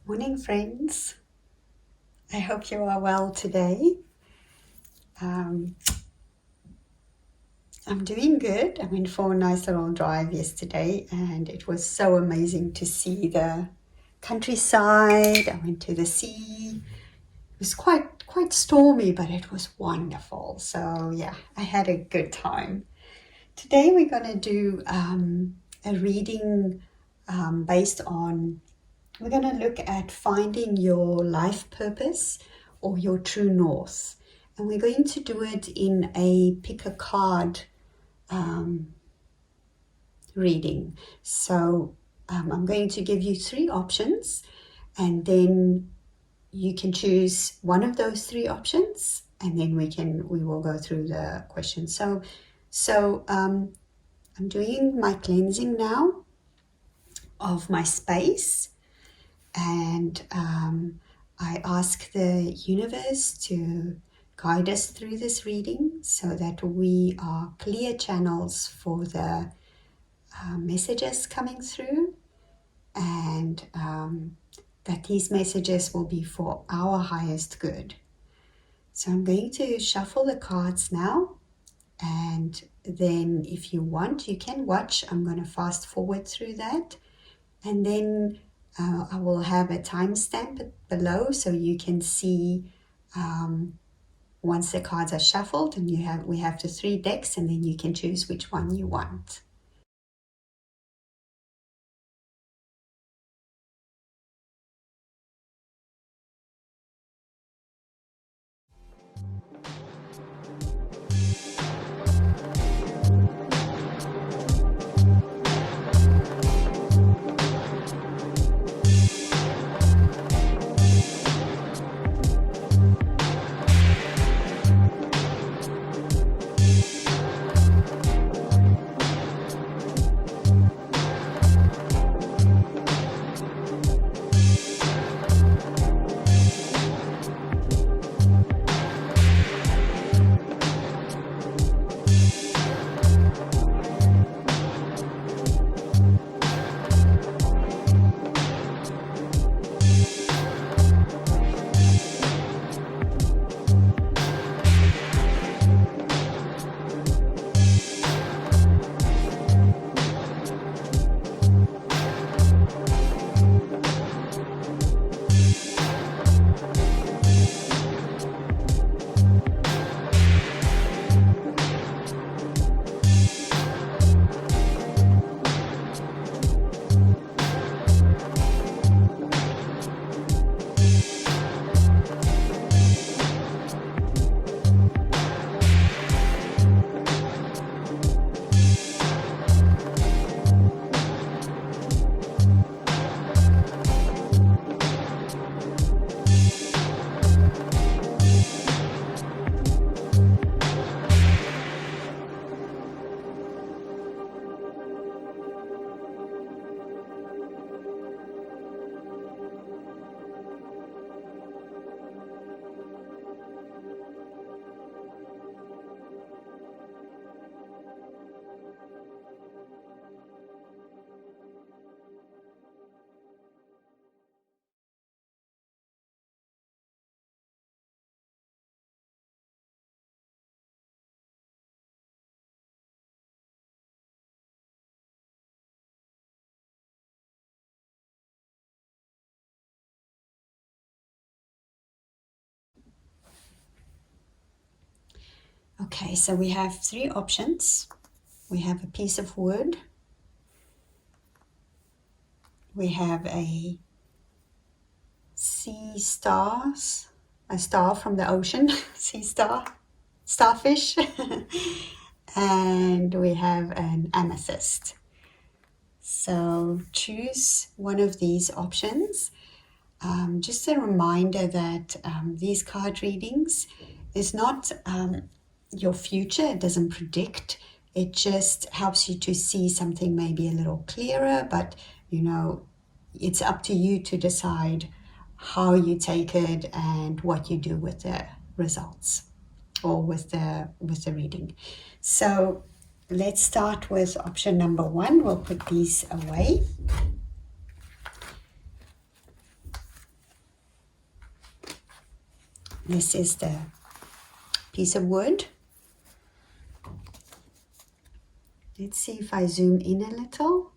Morning, friends. I hope you are well today. I'm doing good. I went for a nice little drive yesterday and it was so amazing to see the countryside. I went to the sea. It was quite stormy, but it was wonderful. So yeah, I had a good time. Today we're going to do a reading based on we're going to look at finding your life purpose or your true north. And we're going to do it in a pick a card reading. So I'm going to give you 3 options, and then you can choose one of those 3 options, and then we will go through the questions. So I'm doing my cleansing now of my space. And I ask the universe to guide us through this reading so that we are clear channels for the messages coming through, and that these messages will be for our highest good. So I'm going to shuffle the cards now, and then if you want, you can watch. I'm going to fast forward through that, and then I will have a timestamp below so you can see once the cards are shuffled, and we have the 3 decks, and then you can choose which one you want. Okay, so we have 3 options. We have a piece of wood. We have a sea stars, a star from the ocean, sea star, starfish, and we have an amethyst. So choose one of these options. Just a reminder that these card readings is not your future. It doesn't predict. It just helps you to see something maybe a little clearer, but it's up to you to decide how you take it and what you do with the results or with the reading. So let's start with option number 1. We'll put these away. This is the piece of wood. Let's see if I zoom in a little.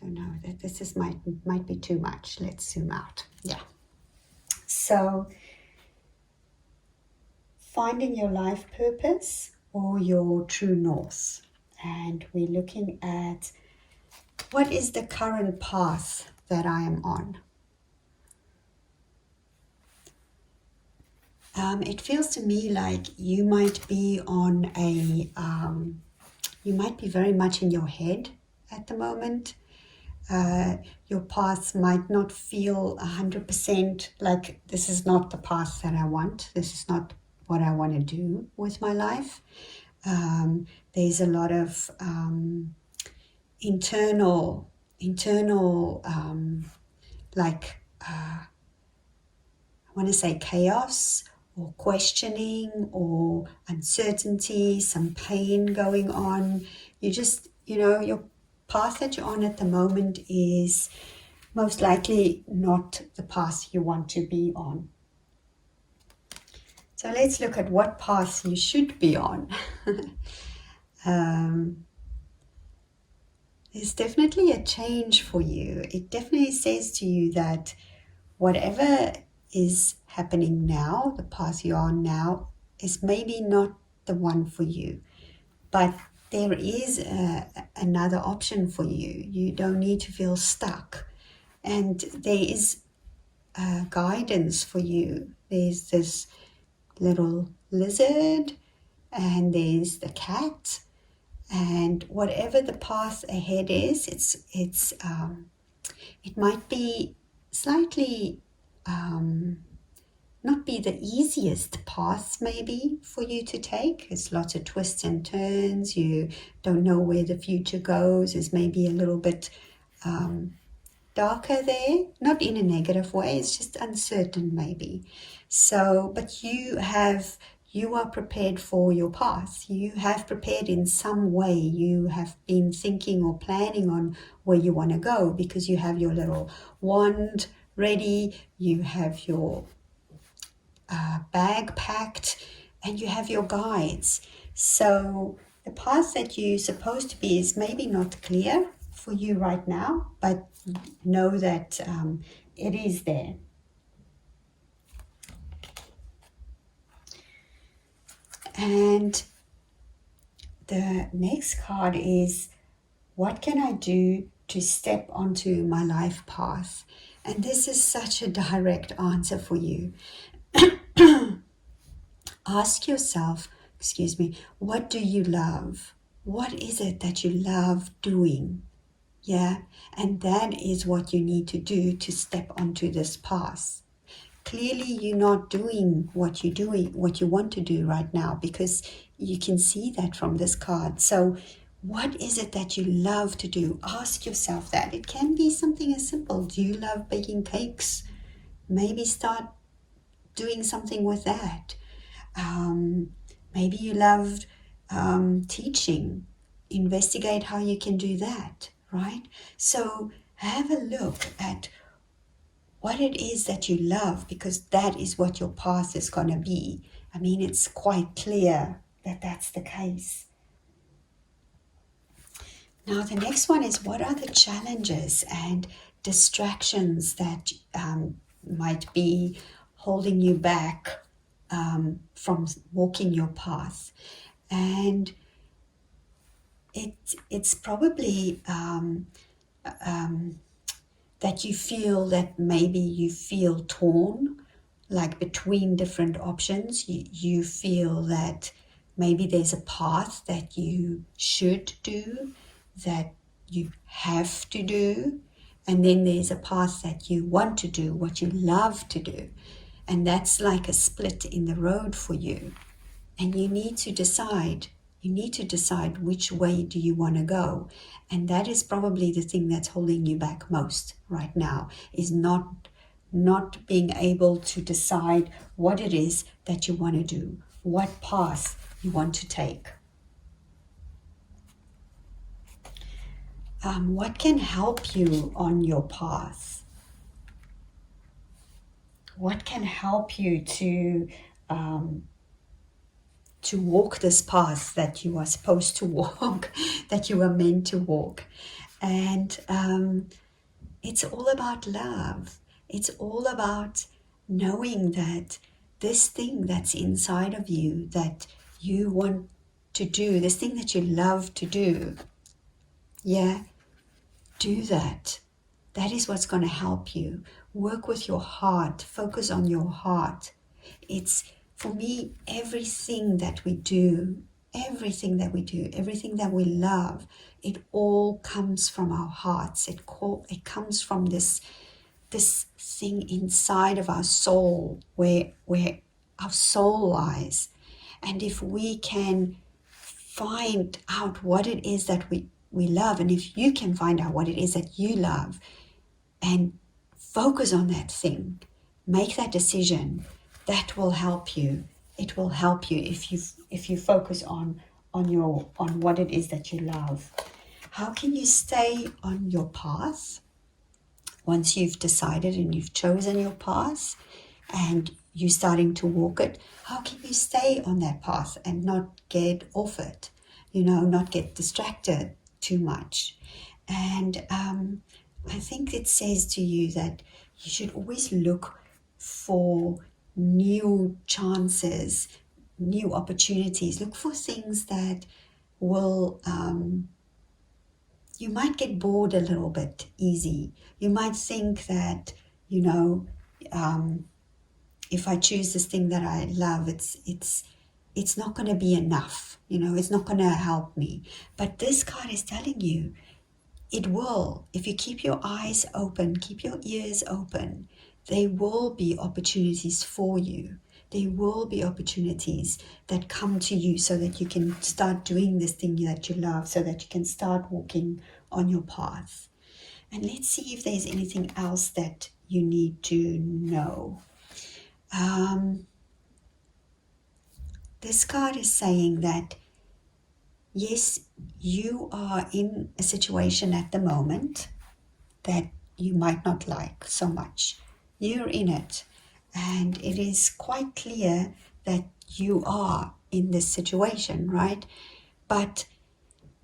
Don't know, that this is might be too much. Let's zoom out. Yeah. So finding your life purpose or your true north. And we're looking at what is the current path that I am on. It feels to me like you might be on a, you might be very much in your head at the moment. Your path might not feel 100% like this is not the path that I want. This is not what I want to do with my life. There's a lot of internal like I want to say chaos or questioning or uncertainty, some pain going on. You just, your path that you're on at the moment is most likely not the path you want to be on. So let's look at what path you should be on. There's definitely a change for you. It definitely says to you that whatever is happening now, the path you're on now, is maybe not the one for you. But there is another option for you. You don't need to feel stuck. And there is guidance for you. There's this little lizard, and there's the cat, and whatever the path ahead is, it might be slightly not be the easiest path maybe for you to take. There's lots of twists and turns. You don't know where the future goes. It's maybe a little bit darker there, not in a negative way. It's just uncertain maybe. So, but you are prepared for your path. You have prepared in some way. You have been thinking or planning on where you want to go because you have your little wand ready. You have your bag packed, and you have your guides. So the path that you're supposed to be is maybe not clear for you right now, but know that it is there. And the next card is, what can I do to step onto my life path? And this is such a direct answer for you. Ask yourself, what do you love? What is it that you love doing? Yeah, and that is what you need to do to step onto this path. Clearly, you're not doing what you want to do right now, because you can see that from this card. So what is it that you love to do? Ask yourself that. It can be something as simple. Do you love baking cakes? Maybe start doing something with that. Maybe you love teaching. Investigate how you can do that, right? So have a look at what it is that you love, because that is what your path is going to be. I mean, it's quite clear that that's the case. Now, the next one is, what are the challenges and distractions that might be holding you back from walking your path? And it's probably that you feel that maybe you feel torn, like between different options. You feel that maybe there's a path that you should do, that you have to do, and then there's a path that you want to do, what you love to do. And that's like a split in the road for you. And you need to decide. You need to decide which way do you want to go. And that is probably the thing that's holding you back most right now, is not being able to decide what it is that you want to do, what path you want to take. What can help you on your path? what can help you to walk this path that you are supposed to walk, that you are meant to walk. And it's all about love. It's all about knowing that this thing that's inside of you that you want to do, this thing that you love to do, yeah, do that. That is what's going to help you. Work with your heart. Focus on your heart. It's, for me, everything that we do, everything that we love, it all comes from our hearts. It comes from this thing inside of our soul where our soul lies. And if we can find out what it is that we love, and if you can find out what it is that you love and focus on that thing, make that decision, that will help you. It will help you if you focus on what it is that you love. How can you stay on your path once you've decided and you've chosen your path and you're starting to walk it? How can you stay on that path and not get off it? Not get distracted too much. And I think it says to you that you should always look for new chances, new opportunities. Look for things that will, you might get bored a little bit easy. You might think that, if I choose this thing that I love, it's not going to be enough. It's not going to help me. But this card is telling you, it will. If you keep your eyes open, keep your ears open, there will be opportunities for you. There will be opportunities that come to you so that you can start doing this thing that you love, so that you can start walking on your path. And let's see if there's anything else that you need to know. This card is saying that, yes, you are in a situation at the moment that you might not like so much. You're in it, and it is quite clear that you are in this situation, right? But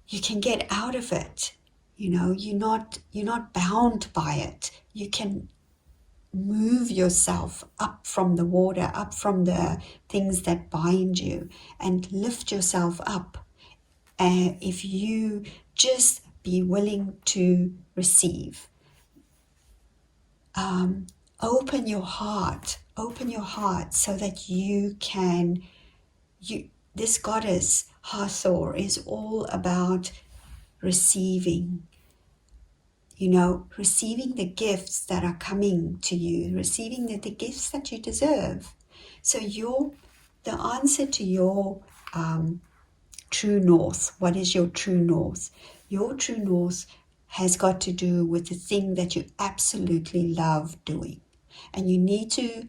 you can get out of it. You're not bound by it. You can move yourself up from the water, up from the things that bind you, and lift yourself up. If you just be willing to receive. Open your heart so that you can, this goddess Hathor is all about receiving, receiving the gifts that are coming to you, receiving the gifts that you deserve. So the answer to your true north, what is your true north? Your true north has got to do with the thing that you absolutely love doing. And you need to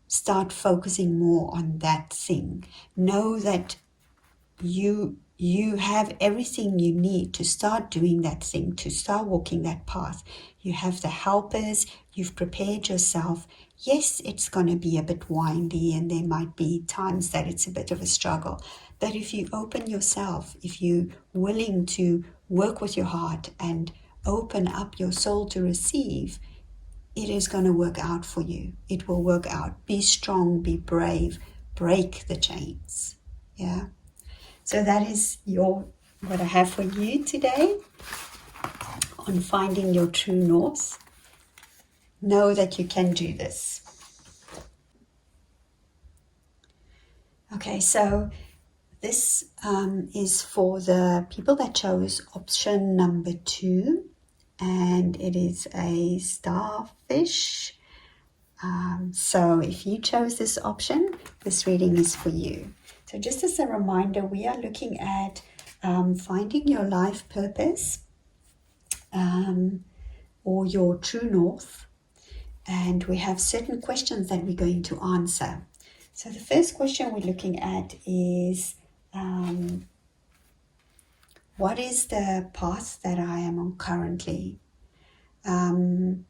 start focusing more on that thing. Know that you have everything you need to start doing that thing, to start walking that path. You have the helpers, you've prepared yourself. Yes, it's going to be a bit windy and there might be times that it's a bit of a struggle. But if you open yourself, if you're willing to work with your heart and open up your soul to receive, it is going to work out for you. It will work out. Be strong, be brave, break the chains. Yeah. So that is what I have for you today on finding your true north. Know that you can do this. Okay, so this is for the people that chose option number 2, and it is a starfish. So if you chose this option, this reading is for you. So just as a reminder, we are looking at finding your life purpose or your true north. And we have certain questions that we're going to answer. So the first question we're looking at is, what is the path that I am on currently? And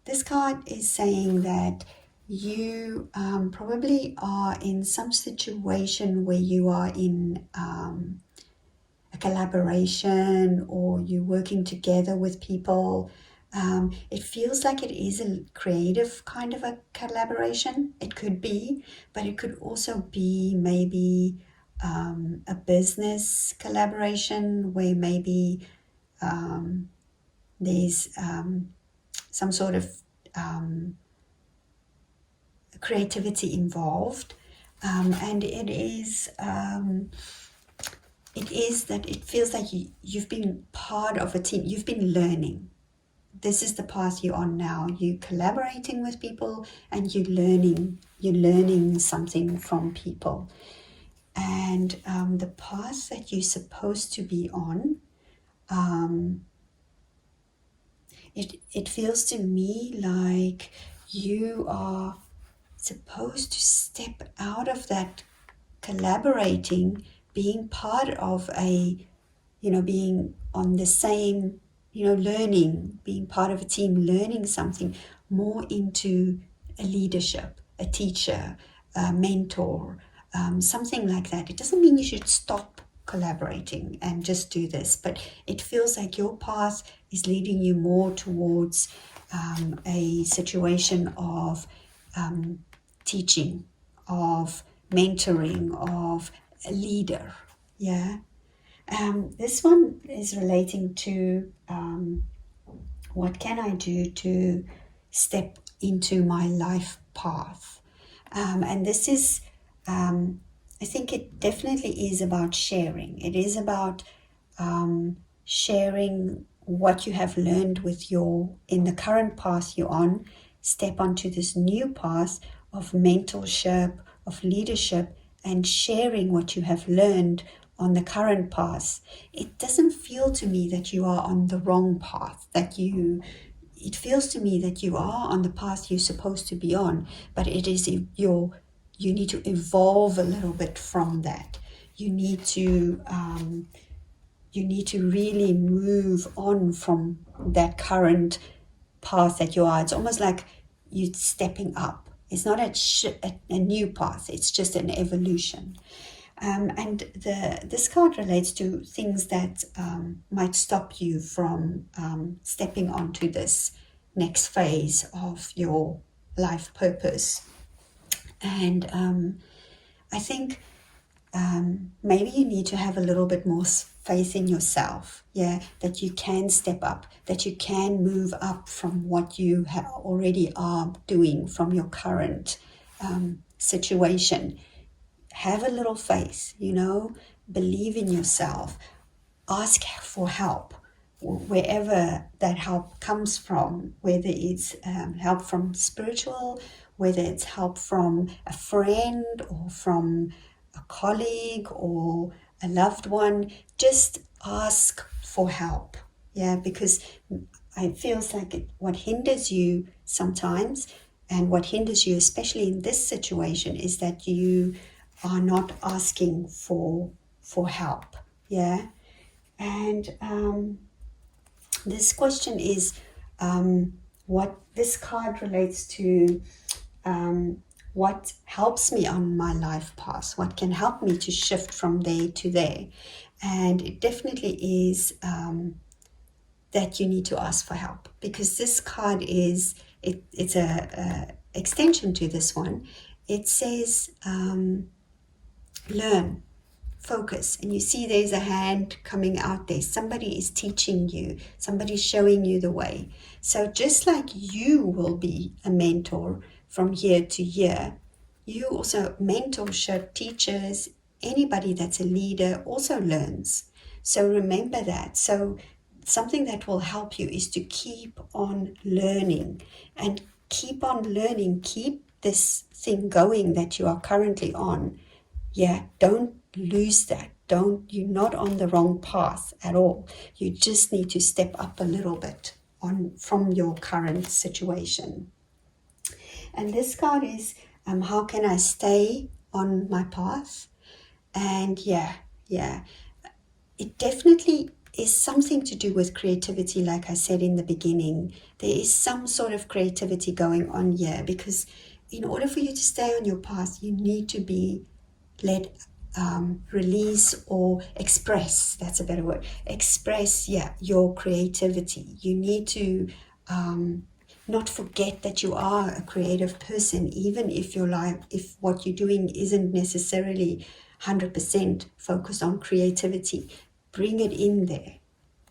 this card is saying that you probably are in some situation where you are in a collaboration, or you're working together with people. It feels like it is a creative kind of a collaboration. It could be, but it could also be maybe a business collaboration where maybe there's some sort of creativity involved, and it is that it feels like you've been part of a team. You've been learning. This is the path you're on now. You're collaborating with people, and you're learning something from people. And the path that you're supposed to be on, it feels to me like you are supposed to step out of that collaborating, being part of a, being on the same, learning, being part of a team, learning something, more into a leadership, a teacher, a mentor, something like that. It doesn't mean you should stop collaborating and just do this, but it feels like your path is leading you more towards a situation of teaching, of mentoring, of a leader. Yeah. This one is relating to what can I do to step into my life path. And this is, I think it definitely is about sharing. It is about sharing what you have learned with in the current path you're on. Step onto this new path of mentorship, of leadership, and sharing what you have learned on the current path. It doesn't feel to me that you are on the wrong path, it feels to me that you are on the path you're supposed to be on, but it is you need to evolve a little bit from that. You need to really move on from that current path that you are. It's almost like you're stepping up. It's not a new path. It's just an evolution. And this card relates to things that might stop you from stepping onto this next phase of your life purpose. And I think maybe you need to have a little bit more faith in yourself, that you can step up, that you can move up from what you already are doing from your current situation. Have a little faith, believe in yourself, ask for help, wherever that help comes from, whether it's help from spiritual, whether it's help from a friend or from a colleague or a loved one. Just ask for help, because it feels like what hinders you sometimes, and what hinders you especially in this situation, is that you are not asking for help. And this question is what this card relates to, what helps me on my life path, what can help me to shift from there to there. And it definitely is that you need to ask for help, because this card is, it's a extension to this one. It says learn, focus, and you see there's a hand coming out there. Somebody is teaching you, somebody's showing you the way. So just like you will be a mentor from year to year, you also, mentorship, teachers, anybody that's a leader also learns. So remember that. So something that will help you is to keep on learning, and keep on learning, keep this thing going that you are currently on. Don't lose that. You're not on the wrong path at all. You just need to step up a little bit from your current situation. And this card is, how can I stay on my path? And it definitely is something to do with creativity, like I said in the beginning. There is some sort of creativity going on here, because in order for you to stay on your path, you need to be let release or express, that's a better word, express, your creativity. You need to not forget that you are a creative person, even if your life, if what you're doing isn't necessarily 100% focused on creativity. Bring it in there.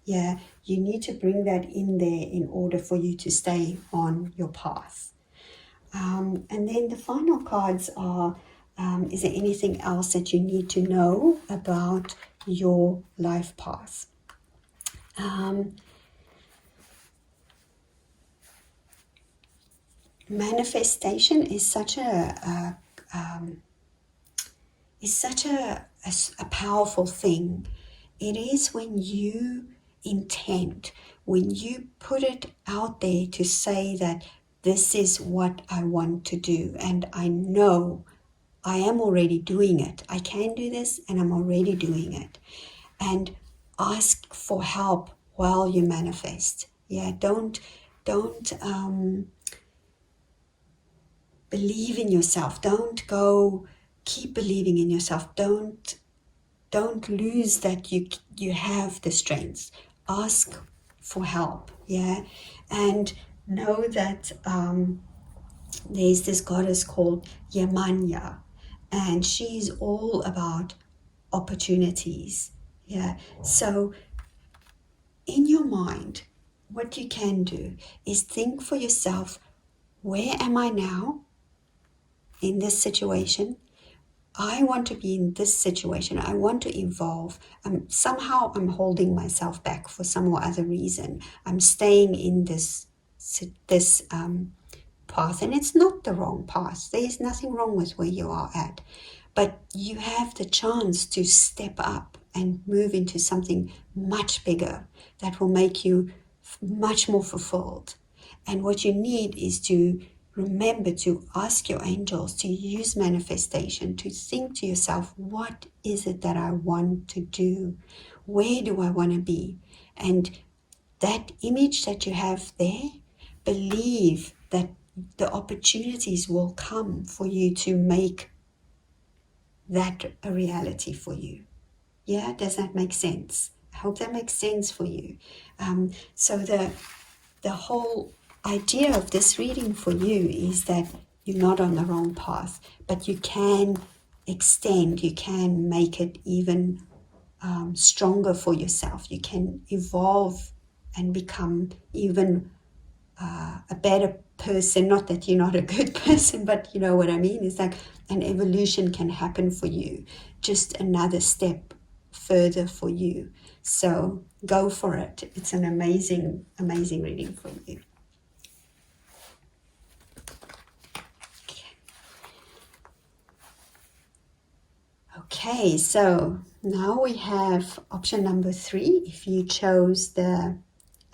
Yeah, you need to bring that in there in order for you to stay on your path. And then the final cards are, is there anything else that you need to know about your life path? Manifestation is such a powerful thing. It is when you intend, when you put it out there to say that this is what I want to do, and I know I am already doing it. I can do this, and I'm already doing it. And ask for help while you manifest. Yeah, don't believe in yourself. Don't go. Keep believing in yourself. Don't lose that you have the strength. Ask for help. Yeah, and know that there's this goddess called Yamanya, and she's all about opportunities. Yeah, so in your mind, what you can do is think for yourself, where am I now in this situation? I want to be in this situation. I want to evolve. Somehow I'm holding myself back for some or other reason. I'm staying in this path, and it's not the wrong path. There is nothing wrong with where you are at, but you have the chance to step up and move into something much bigger that will make you much more fulfilled. And what you need is to remember to ask your angels, to use manifestation, to think to yourself, what is it that I want to do? Where do I want to be? And that image that you have there, believe that the opportunities will come for you to make that a reality for you. Yeah, does that make sense? I hope that makes sense for you. So the whole idea of this reading for you is that you're not on the wrong path, but you can extend, you can make it even stronger for yourself. You can evolve and become even a better person. Not that you're not a good person, but you know what I mean. It's like an evolution can happen for you, just another step further for you. So go for it. It's an amazing reading for you. Okay, so now we have option number 3. If you chose the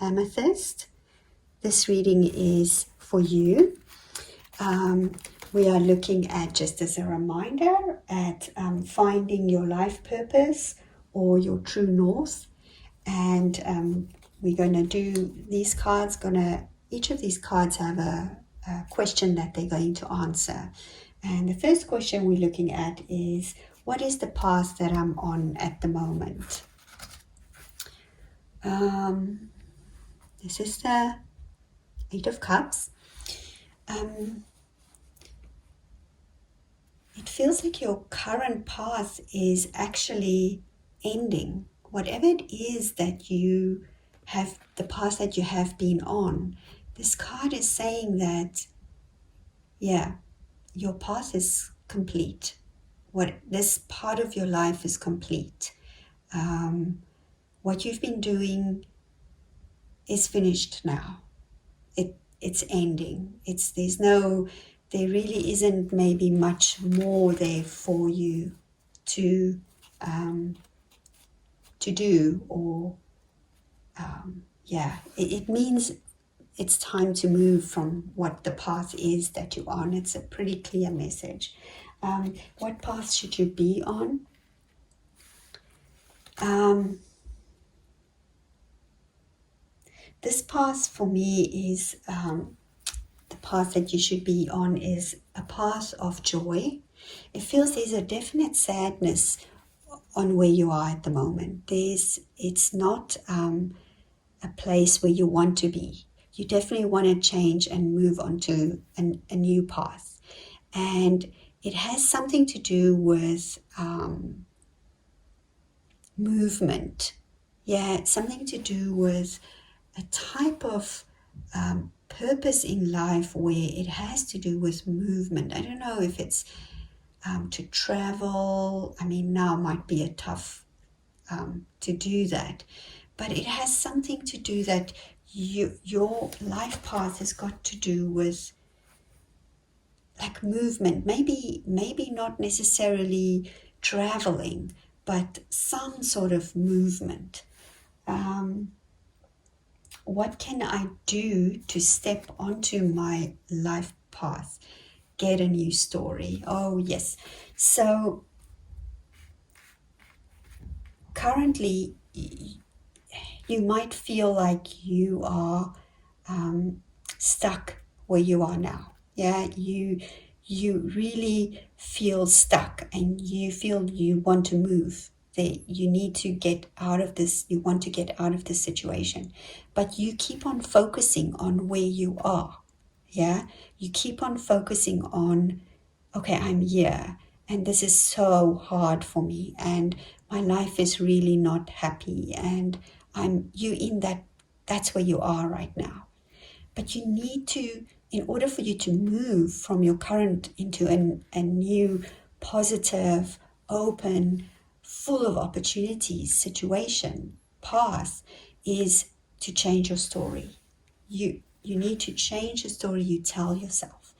amethyst, this reading is for you. We are looking at, just as a reminder, at finding your life purpose or your true north. And we're going to do these cards, each of these cards have a question that they're going to answer. And the first question we're looking at is, what is the path that I'm on at the moment? This is the 8 of Cups. It feels like your current path is actually ending. Whatever it is that you have, the path that you have been on, this card is saying that, yeah, your path is complete. This part of your life is complete. What you've been doing is finished now. It's ending. There really isn't maybe much more there for you to do, or it means it's time to move from what the path is that you're on. It's a pretty clear message. What path should you be on? This path for me is the path that you should be on is a path of joy. It feels there's a definite sadness on where you are at the moment. It's not a place where you want to be. You definitely want to change and move on to a new path. And it has something to do with movement. Yeah, it's something to do with a type of purpose in life where it has to do with movement. I don't know if it's to travel. I mean, now might be a tough to do that, but it has something to do that your life path has got to do with like movement. Maybe not necessarily traveling, but some sort of movement. What can I do to step onto my life path? Get a new story. Oh, yes. So currently, you might feel like you are stuck where you are now. Yeah, you really feel stuck and you feel you want to move. You need to get out of this, you want to get out of this situation. But you keep on focusing on where you are. Yeah, you keep on focusing on, okay, I'm here and this is so hard for me and my life is really not happy and you in that's where you are right now. But you need to, in order for you to move from your current into a new, positive, open, full of opportunities situation, path, is to change your story. You need to change the story you tell yourself.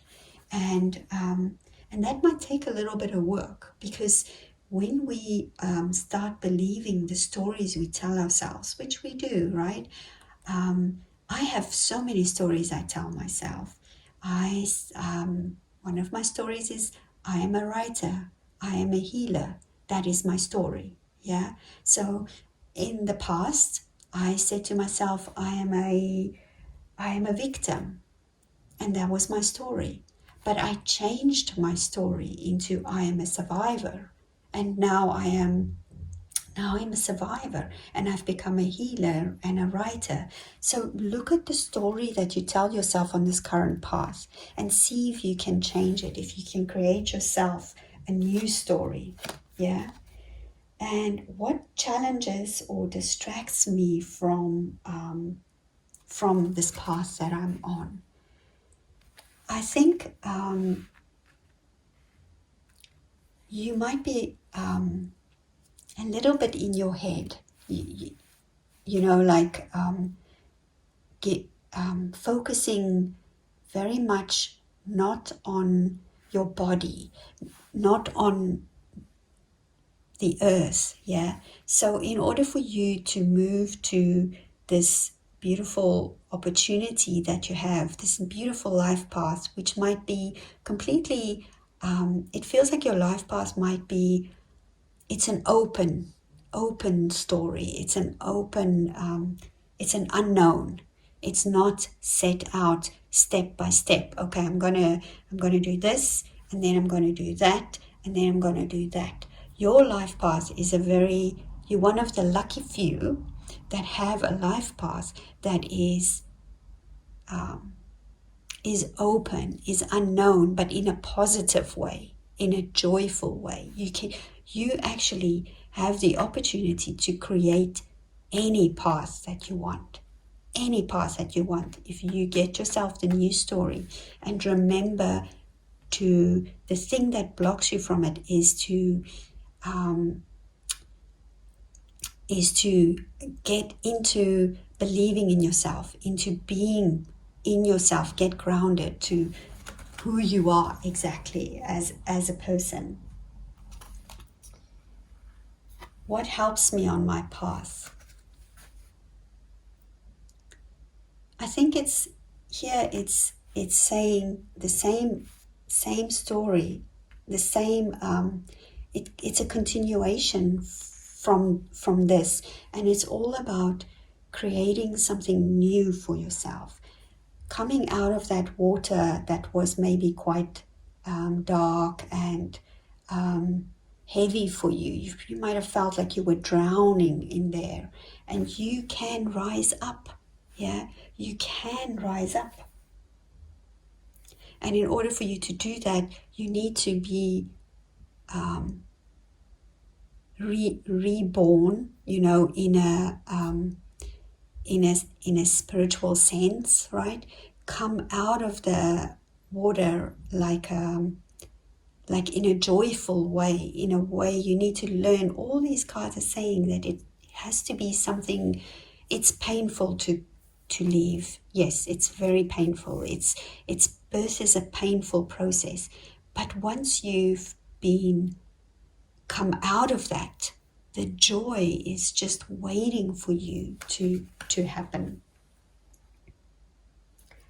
And that might take a little bit of work, because when we start believing the stories we tell ourselves, which we do, right? I have so many stories I tell myself. One of my stories is, I am a writer, I am a healer. That is my story. Yeah. So in the past, I said to myself, I am a victim, and that was my story. But I changed my story into, I am a survivor, and now I'm a survivor, and I've become a healer and a writer. So look at the story that you tell yourself on this current path and see if you can change it, if you can create yourself a new story. Yeah. And what challenges or distracts me from this path that I'm on? I think you might be a little bit in your head, like focusing very much not on your body, not on the earth. Yeah. So in order for you to move to this beautiful opportunity that you have, this beautiful life path, which might be completely, it feels like your life path might be, it's an open story. It's an open, it's an unknown. It's not set out step by step. Okay, I'm gonna do this, and then I'm gonna do that, and then I'm gonna do that. Your life path is you're one of the lucky few that have a life path that is open, is unknown, but in a positive way, in a joyful way. You actually have the opportunity to create any path that you want. Any path that you want. If you get yourself the new story, and remember the thing that blocks you from it is to get into believing in yourself, into being in yourself, get grounded to who you are exactly as a person. What helps me on my path? I think it's saying the same story, the same. It's a continuation from this, and it's all about creating something new for yourself, coming out of that water that was maybe quite dark and heavy for you. You might have felt like you were drowning in there, and you can rise up. Yeah, you can rise up. And in order for you to do that, you need to be reborn, in a spiritual sense, right? Come out of the water like in a joyful way, in a way you need to learn. All these cards are saying that it has to be something. It's painful to leave. Yes, it's very painful. It's birth is a painful process, but once you've come out of that, the joy is just waiting for you to happen.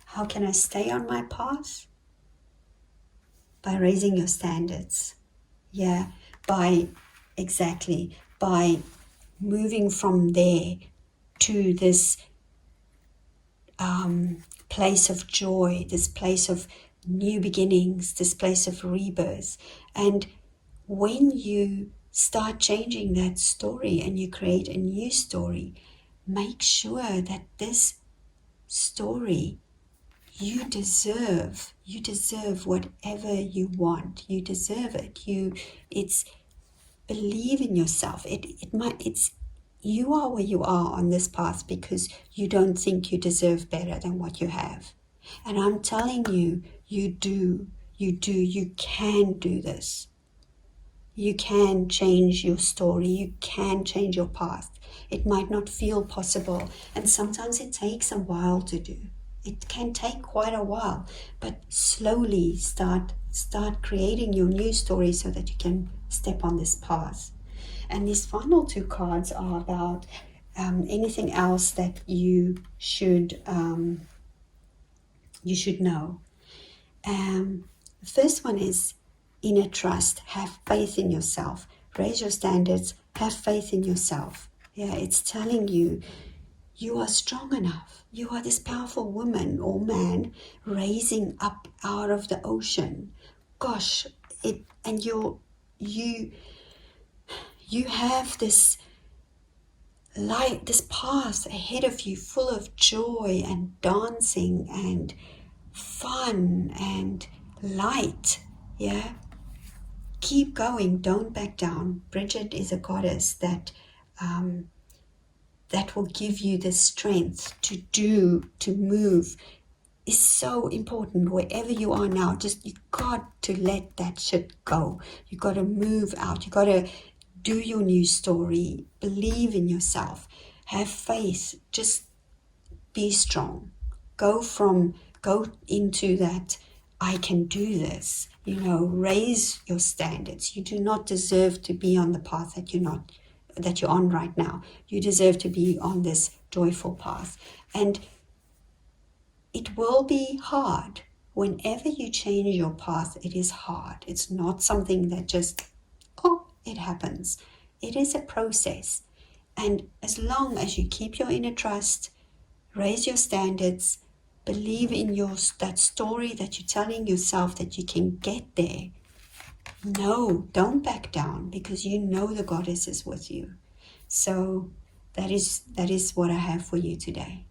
How can I stay on my path? By raising your standards. Yeah, by moving from there to this place of joy, this place of new beginnings, this place of rebirth. And when you start changing that story and you create a new story, make sure that this story, you deserve whatever you want. You deserve it. It's believe in yourself. You are where you are on this path because you don't think you deserve better than what you have. And I'm telling you, you do. You can do this. You can change your story. You can change your path. It might not feel possible, and sometimes it takes a while to do. It can take quite a while, but slowly start creating your new story so that you can step on this path. And these final two cards are about anything else that you should know. The first one is inner trust. Have faith in yourself. Raise your standards. Have faith in yourself. Yeah, it's telling you you are strong enough. You are this powerful woman or man raising up out of the ocean. Gosh, you have this light, this path ahead of you, full of joy and dancing and fun and light. Yeah, keep going. Don't back down. Bridget is a goddess that will give you the strength to move. Is so important. Wherever you are now, you got to let that shit go. You got to move out. You got to do your new story. Believe in yourself. Have faith. Just be strong. Go into that. I can do this. Raise your standards. You do not deserve to be on the path that you're on right now. You deserve to be on this joyful path. And it will be hard. Whenever you change your path, it is hard. It's not something that just, it happens. It is a process. And as long as you keep your inner trust, raise your standards, believe in that story that you're telling yourself that you can get there. No, don't back down, because you know the goddess is with you. So that is what I have for you today.